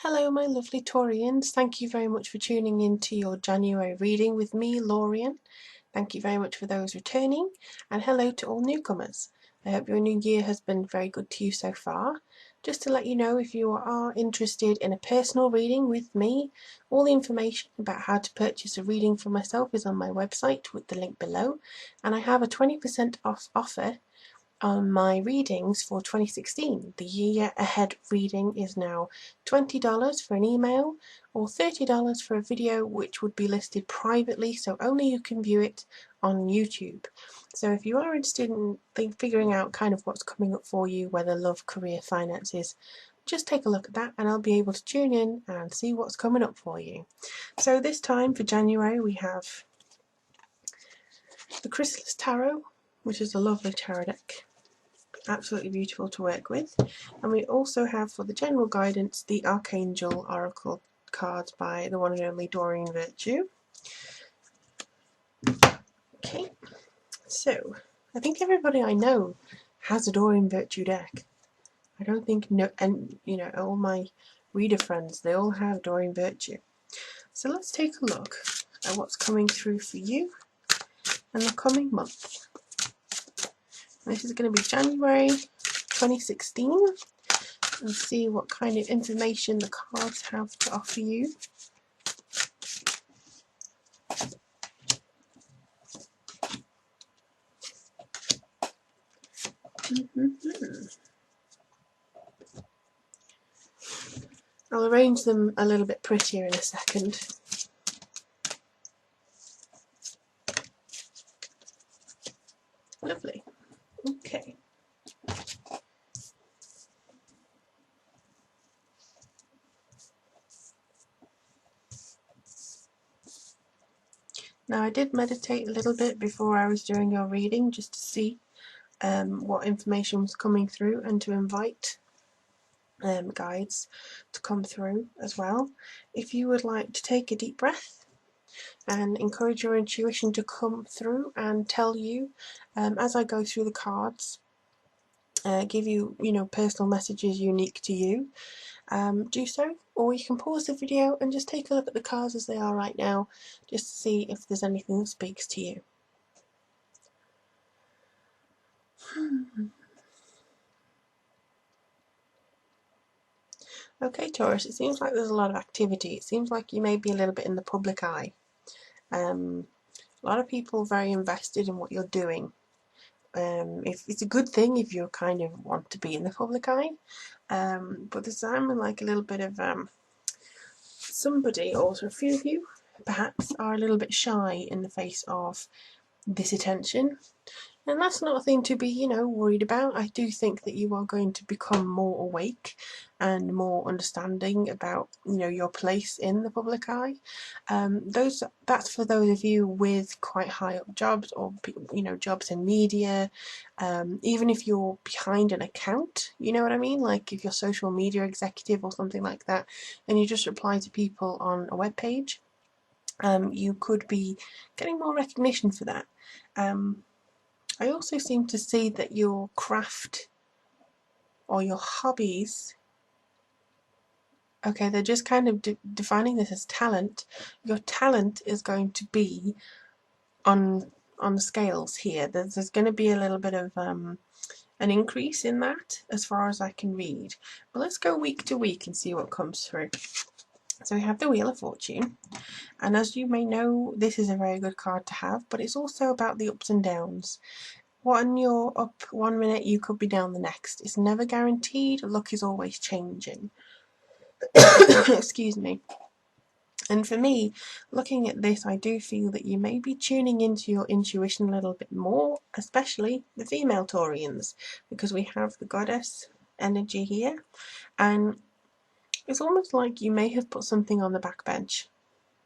Hello my lovely Taurians, thank you very much for tuning in to your January reading with me, Lorien. Thank you very much for those returning, and hello to all newcomers. I hope your new year has been very good to you so far. Just to let you know, if you are interested in a personal reading with me, all the information about how to purchase a reading for myself is on my website with the link below, and I have a 20% off offer on my readings for 2016. The year ahead reading is now $20 for an email or $30 for a video, which would be listed privately, so only you can view it on YouTube. So if you are interested in figuring out kind of what's coming up for you, whether love, career, finances, just take a look at that and I'll be able to tune in and see what's coming up for you. So this time for January we have the Chrysalis Tarot, which is a lovely tarot deck. Absolutely beautiful to work with. And we also have, for the general guidance, the Archangel Oracle cards by the one and only Doreen Virtue. Okay, so I think everybody I know has a Doreen Virtue deck. I don't think all my reader friends, they all have Doreen Virtue. So let's take a look at what's coming through for you in the coming month. This is going to be January 2016. And see what kind of information the cards have to offer you. I'll arrange them a little bit prettier in a second. Lovely. Okay. Now I did meditate a little bit before I was doing your reading just to see what information was coming through and to invite guides to come through as well. If you would like to take a deep breath and encourage your intuition to come through and tell you as I go through the cards, give you personal messages unique to you, do so, or you can pause the video and just take a look at the cards as they are right now, just to see if there's anything that speaks to you. Okay, Taurus, it seems like there's a lot of activity. It seems like you may be a little bit in the public eye. A lot of people very invested in what you're doing. If it's a good thing if you kind of want to be in the public eye, but there's like a little bit of somebody, or a few of you perhaps, are a little bit shy in the face of this attention, and that's not a thing to be worried about. I do think that you are going to become more awake and more understanding about your place in the public eye. That's for those of you with quite high up jobs, or jobs in media, even if you're behind an account, you know what I mean, like if you're social media executive or something like that and you just reply to people on a web page, you could be getting more recognition for that. I also seem to see that your craft or your hobbies, okay, they're just kind of defining this as talent. Your talent is going to be on the scales here. There's going to be a little bit of an increase in that as far as I can read. But let's go week to week and see what comes through. So we have the Wheel of Fortune, and as you may know, this is a very good card to have, but it's also about the ups and downs. When you're up one minute, you could be down the next. It's never guaranteed. Luck is always changing. Excuse me. And for me, looking at this, I do feel that you may be tuning into your intuition a little bit more, especially the female Taurians, because we have the goddess energy here, and it's almost like you may have put something on the back bench.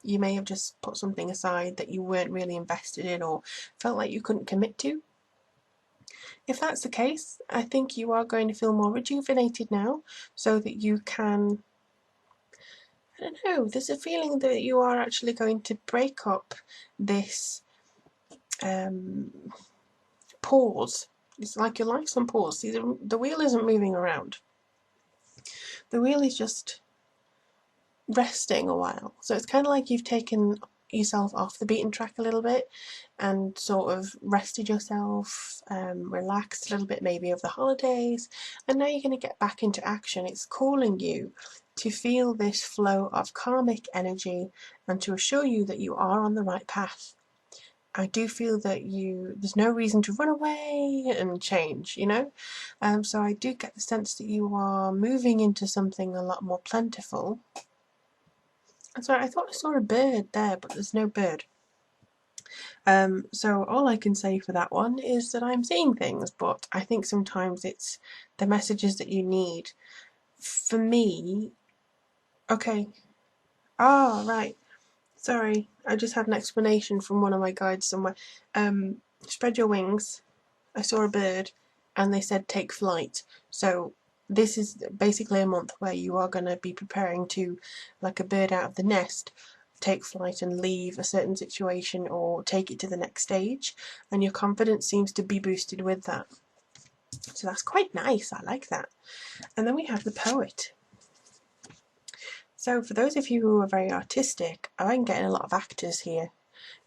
You may have just put something aside that you weren't really invested in or felt like you couldn't commit to. If that's the case, I think you are going to feel more rejuvenated now, so that you can, I don't know, there's a feeling that you are actually going to break up this pause. It's like your life's on pause. See, the wheel isn't moving around. The wheel is just resting a while. So it's kind of like you've taken yourself off the beaten track a little bit and sort of rested yourself, relaxed a little bit maybe over the holidays, and now you're going to get back into action. It's calling you to feel this flow of karmic energy and to assure you that you are on the right path. I do feel that there's no reason to run away and change, you know? So I do get the sense that you are moving into something a lot more plentiful. Sorry, I thought I saw a bird there, but there's no bird. So all I can say for that one is that I'm seeing things, but I think sometimes it's the messages that you need. For me, okay. Oh, right. Sorry, I just had an explanation from one of my guides somewhere. Spread your wings. I saw a bird, and they said take flight. So this is basically a month where you are going to be preparing to, like a bird out of the nest, take flight and leave a certain situation or take it to the next stage, and your confidence seems to be boosted with that. So that's quite nice. I like that. And then we have the poet. So for those of you who are very artistic, I'm getting a lot of actors here,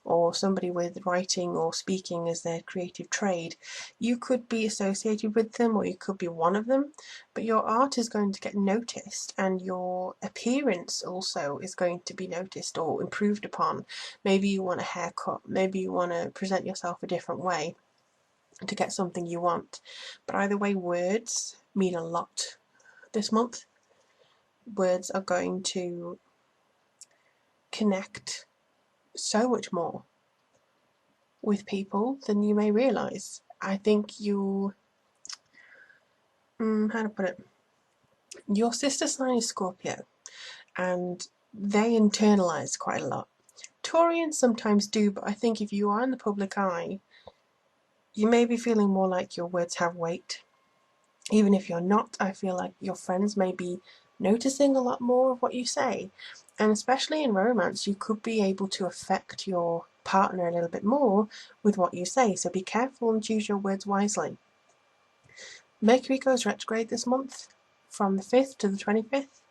or somebody with writing or speaking as their creative trade. You could be associated with them, or you could be one of them, but your art is going to get noticed, and your appearance also is going to be noticed or improved upon. Maybe you want a haircut, maybe you want to present yourself a different way to get something you want. But either way, words mean a lot this month. Words are going to connect so much more with people than you may realise. I think how to put it, your sister sign is Scorpio, and they internalise quite a lot. Taurians sometimes do, but I think if you are in the public eye, you may be feeling more like your words have weight. Even if you're not, I feel like your friends may be noticing a lot more of what you say. And especially in romance, you could be able to affect your partner a little bit more with what you say. So be careful and choose your words wisely. Mercury goes retrograde this month from the 5th to the 25th.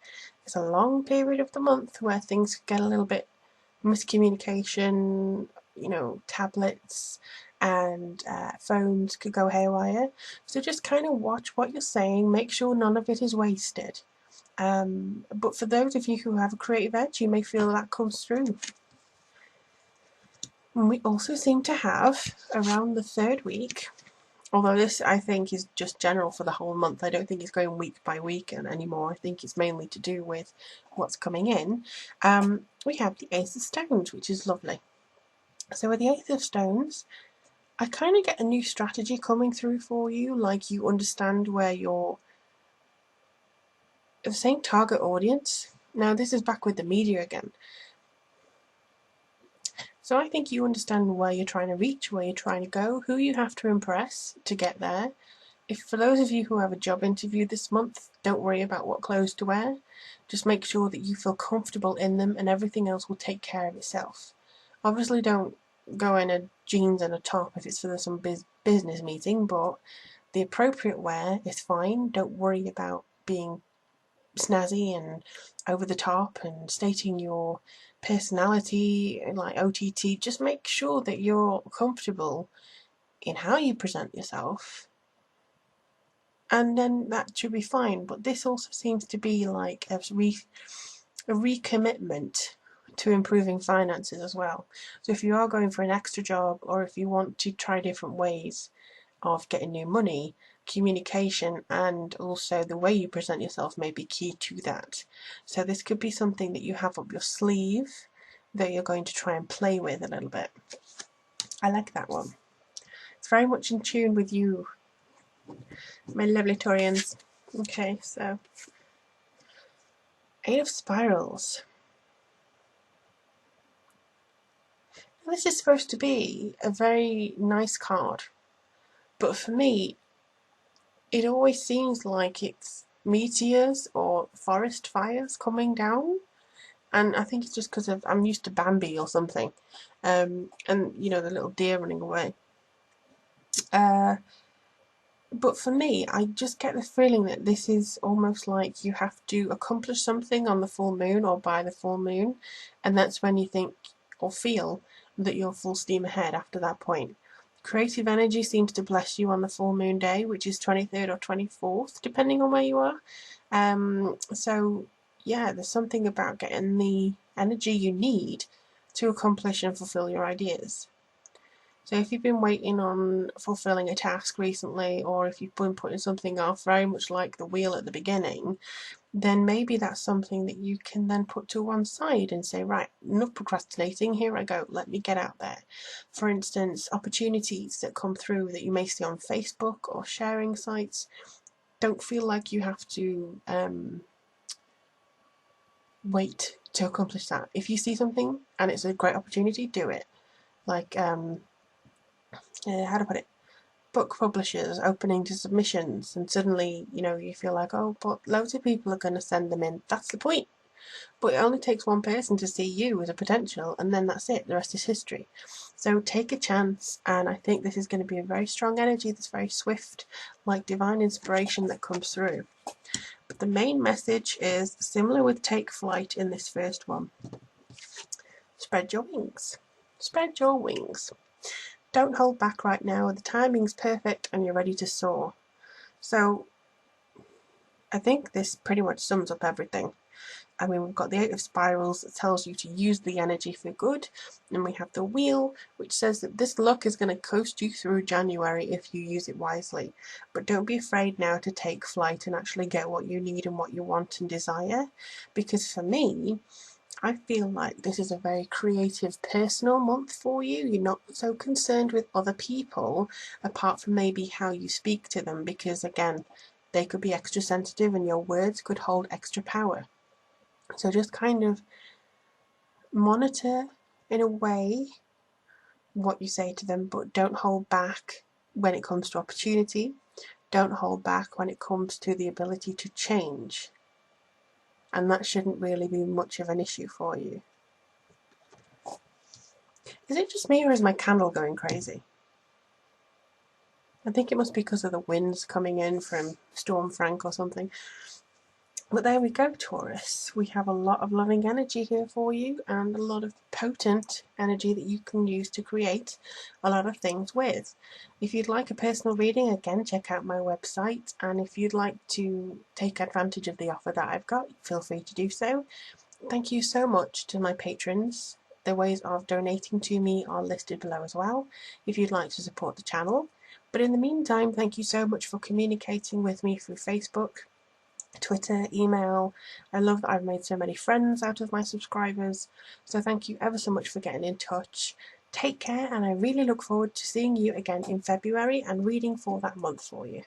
It's a long period of the month where things get a little bit miscommunication, tablets and phones could go haywire. So just kind of watch what you're saying, make sure none of it is wasted. But for those of you who have a creative edge, you may feel that comes through. And we also seem to have, around the third week, although this I think is just general for the whole month, I don't think it's going week by week anymore. I think it's mainly to do with what's coming in. We have the Ace of Stones, which is lovely. So with the Ace of Stones, I kind of get a new strategy coming through for you, like you understand where you're saying target audience. Now this is back with the media again. So I think you understand where you're trying to reach, where you're trying to go, who you have to impress to get there. If for those of you who have a job interview this month, don't worry about what clothes to wear. Just make sure that you feel comfortable in them, and everything else will take care of itself. Obviously don't go in a jeans and a top if it's for some business meeting, but the appropriate wear is fine. Don't worry about being snazzy and over the top and stating your personality like OTT. Just make sure that you're comfortable in how you present yourself, and then that should be fine. But this also seems to be like a recommitment to improving finances as well. So if you are going for an extra job, or if you want to try different ways of getting new money, communication and also the way you present yourself may be key to that. So this could be something that you have up your sleeve that you're going to try and play with a little bit. I like that one. It's very much in tune with you, my lovely Taurians. Okay, so 8 of Spirals. Now, this is supposed to be a very nice card, but for me it always seems like it's meteors or forest fires coming down, and I think it's just because I'm used to Bambi or something, and the little deer running away. But for me, I just get the feeling that this is almost like you have to accomplish something on the full moon or by the full moon, and that's when you think or feel that you're full steam ahead after that point. Creative energy seems to bless you on the full moon day, which is 23rd or 24th, depending on where you are. So, yeah, there's something about getting the energy you need to accomplish and fulfill your ideas. So if you've been waiting on fulfilling a task recently, or if you've been putting something off, very much like the wheel at the beginning, then maybe that's something that you can then put to one side and say, right, enough procrastinating, here I go, let me get out there. For instance, opportunities that come through that you may see on Facebook or sharing sites, don't feel like you have to wait to accomplish that. If you see something and it's a great opportunity, do it. Like, how to put it? Book publishers opening to submissions, and suddenly, you feel like, oh, but loads of people are going to send them in. That's the point. But it only takes one person to see you as a potential, and then that's it. The rest is history. So take a chance, and I think this is going to be a very strong energy that's very swift, like divine inspiration that comes through. But the main message is similar with take flight in this first one. Spread your wings. Spread your wings. Don't hold back right now. The timing's perfect and you're ready to soar. So I think this pretty much sums up everything. I mean, we've got the 8 of Spirals that tells you to use the energy for good, and we have the Wheel, which says that this luck is going to coast you through January if you use it wisely. But don't be afraid now to take flight and actually get what you need and what you want and desire, because for me, I feel like this is a very creative, personal month for you. You're not so concerned with other people, apart from maybe how you speak to them, because again, they could be extra sensitive and your words could hold extra power. So just kind of monitor, in a way, what you say to them, but don't hold back when it comes to opportunity. Don't hold back when it comes to the ability to change. And that shouldn't really be much of an issue for you. Is it just me, or is my candle going crazy? I think it must be because of the winds coming in from Storm Frank or something. But there we go, Taurus. We have a lot of loving energy here for you, and a lot of potent energy that you can use to create a lot of things with. If you'd like a personal reading, again, check out my website. And if you'd like to take advantage of the offer that I've got, feel free to do so. Thank you so much to my patrons. The ways of donating to me are listed below as well, if you'd like to support the channel. But in the meantime, thank you so much for communicating with me through Facebook, Twitter, email. I love that I've made so many friends out of my subscribers. So thank you ever so much for getting in touch. Take care, and I really look forward to seeing you again in February and reading for that month for you.